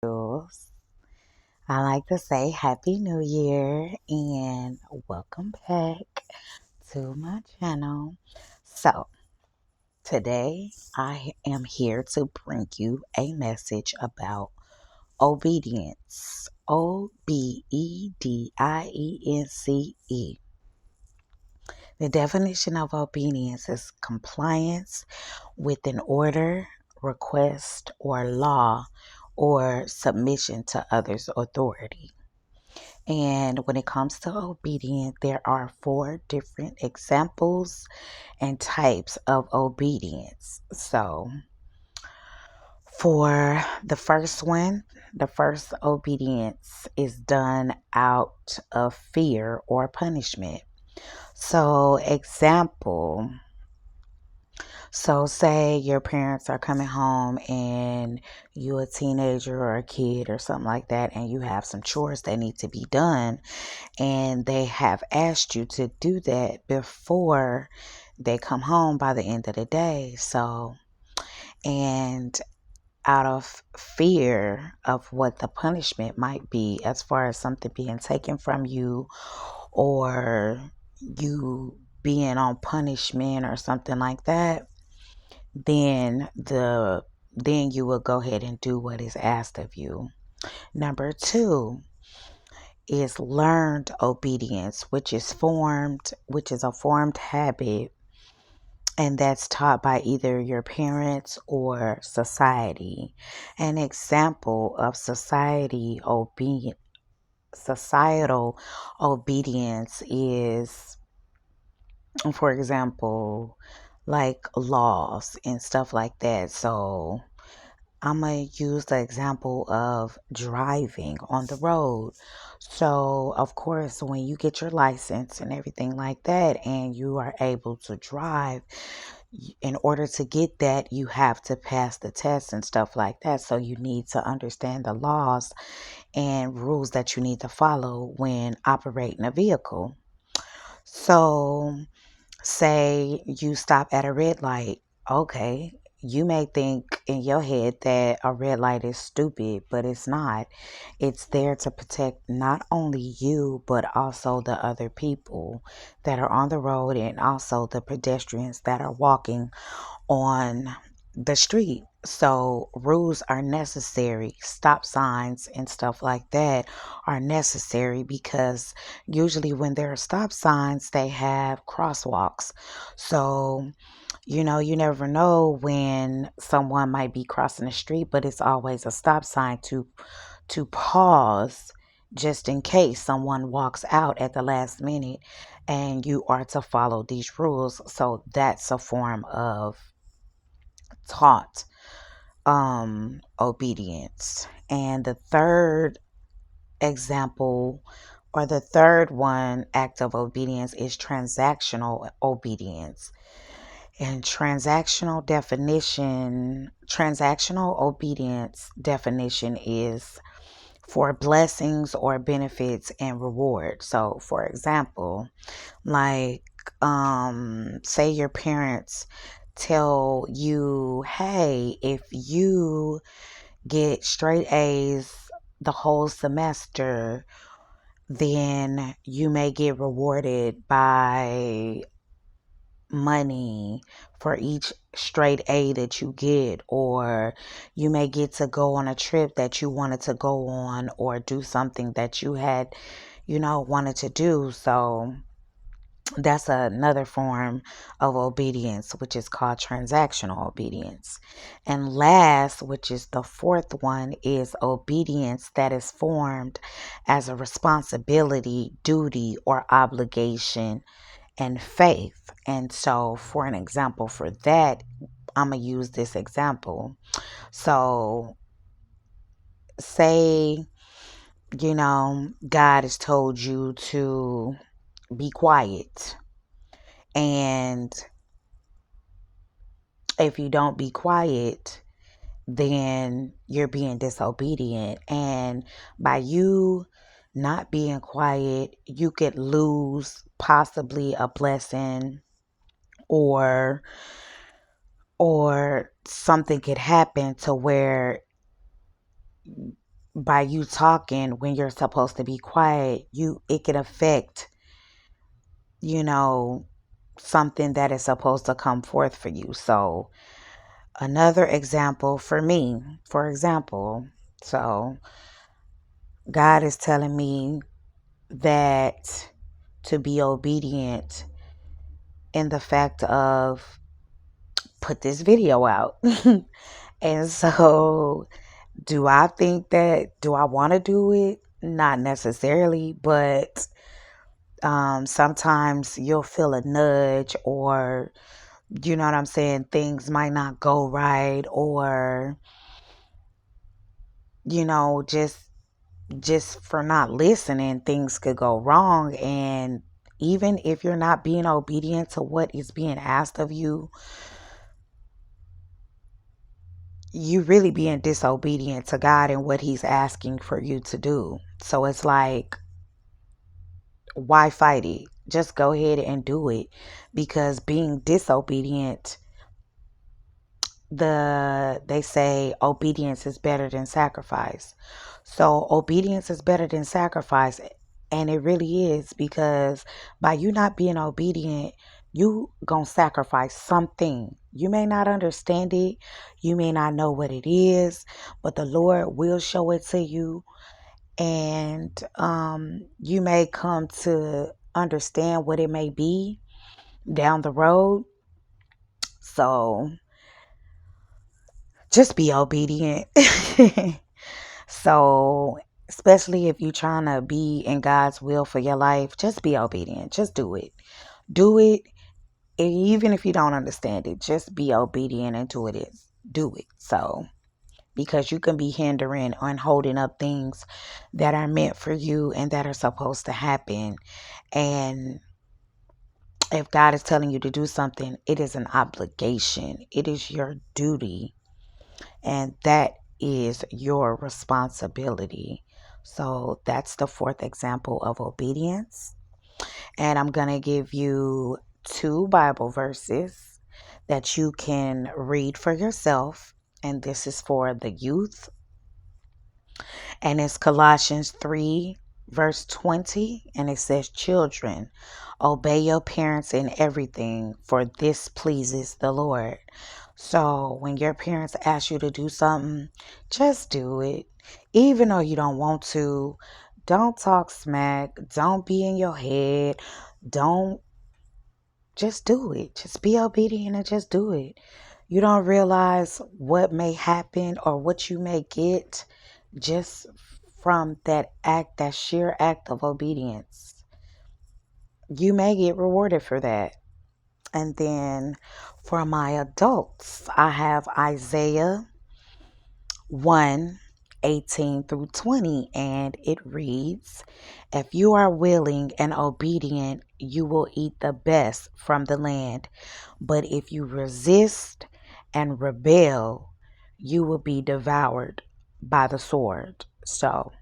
Jules. I like to say Happy New Year and welcome back to my channel. So, today I am here to bring you a message about obedience. Obedience. The definition of obedience is compliance with an order, request, or law, or submission to others' authority. And when it comes to obedience, there are four different examples and types of obedience. So, for the first one, the first obedience is done out of fear or punishment. So, example, so say your parents are coming home and you a teenager or a kid or something like that, and you have some chores that need to be done, and they have asked you to do that before they come home by the end of the day. So, and out of fear of what the punishment might be, as far as something being taken from you or you being on punishment or something like that, then you will go ahead and do what is asked of you. Number two is learned obedience, which is a formed habit, and that's taught by either your parents or society. An example of societal obedience is, for example, like laws and stuff like that. So I'm going to use the example of driving on the road. So, of course, when you get your license and everything like that, and you are able to drive, in order to get that, you have to pass the test and stuff like that. So, you need to understand the laws and rules that you need to follow when operating a vehicle. So, say you stop at a red light. Okay, you may think in your head that a red light is stupid, but it's not. It's there to protect not only you, but also the other people that are on the road and also the pedestrians that are walking on the street. So rules are necessary. Stop signs and stuff like that are necessary because usually when there are stop signs, they have crosswalks. So, you never know when someone might be crossing the street, but it's always a stop sign to pause just in case someone walks out at the last minute, and you are to follow these rules. So that's a form of taught obedience. And the third example, or the third one, act of obedience is transactional obedience. And transactional obedience definition is for blessings or benefits and rewards. So, for example, like, say your parents tell you, hey, if you get straight A's the whole semester, then you may get rewarded by money for each straight A that you get, or you may get to go on a trip that you wanted to go on, or do something that you had, wanted to do. So that's another form of obedience, which is called transactional obedience. And last, which is the fourth one, is obedience that is formed as a responsibility, duty, or obligation and faith. And so, for an example for that, I'm going to use this example. So, say, God has told you to be quiet. And if you don't be quiet, then you're being disobedient. And by you not being quiet, you could lose possibly a blessing, or something could happen to where by you talking when you're supposed to be quiet, it can affect, you know, something that is supposed to come forth for you. So another example for me, for example, so God is telling me that to be obedient in the fact of put this video out. And so do I want to do it? Not necessarily, but sometimes you'll feel a nudge, or you know what I'm saying, things might not go right, or just for not listening, things could go wrong. And even if you're not being obedient to what is being asked of you, you really being disobedient to God and what he's asking for you to do. So it's like, why fight it? Just go ahead and do it, because being disobedient, they say obedience is better than sacrifice. So obedience is better than sacrifice, and it really is, because by you not being obedient, you gonna sacrifice something. You may not understand it, you may not know what it is, but the Lord will show it to you, and you may come to understand what it may be down the road. So just be obedient. So, especially if you're trying to be in God's will for your life, just be obedient. Just do it. Do it. And even if you don't understand it, just be obedient and do it. Do it. So, because you can be hindering and holding up things that are meant for you and that are supposed to happen. And if God is telling you to do something, it is an obligation. It is your duty, and that is your responsibility. So that's the fourth example of obedience. And I'm going to give you two Bible verses that you can read for yourself. And this is for the youth. And it's Colossians 3, verse 20. And it says, children, obey your parents in everything, for this pleases the Lord. So when your parents ask you to do something, just do it. Even though you don't want to, don't talk smack. Don't be in your head. Don't, just do it. Just be obedient and just do it. You don't realize what may happen or what you may get just from that act, that sheer act of obedience. You may get rewarded for that. And then for my adults, I have Isaiah 1:18-20, and it reads, if you are willing and obedient, you will eat the best from the land. But if you resist and rebel, you will be devoured by the sword. So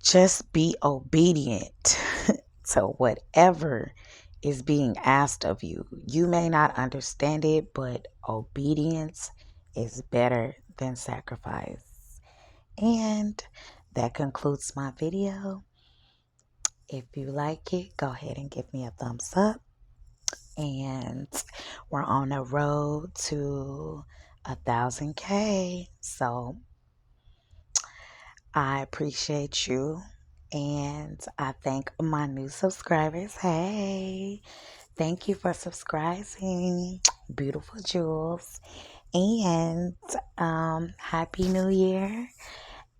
just be obedient to whatever is being asked of you. You may not understand it, but obedience is better than sacrifice. And that concludes my video. If you like it, go ahead and give me a thumbs up. And we're on a road to 1,000K. So I appreciate you. And I thank my new subscribers. Hey, thank you for subscribing, beautiful jewels. And Happy New Year.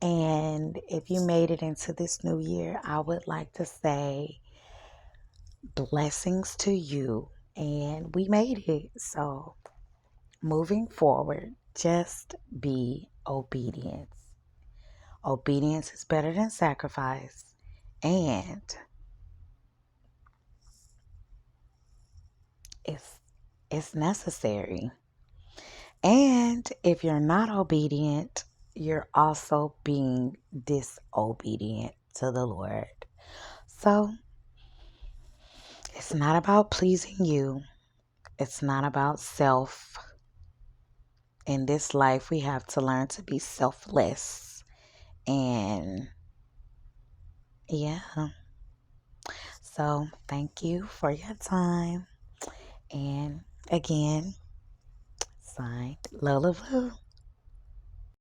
And if you made it into this new year, I would like to say blessings to you. And we made it. So moving forward, just be obedient. Obedience is better than sacrifice. And it's necessary. And if you're not obedient, you're also being disobedient to the Lord. So it's not about pleasing you. It's not about self. in this life, we have to learn to be selfless. And yeah, so thank you for your time. And again, signed LolaBlue.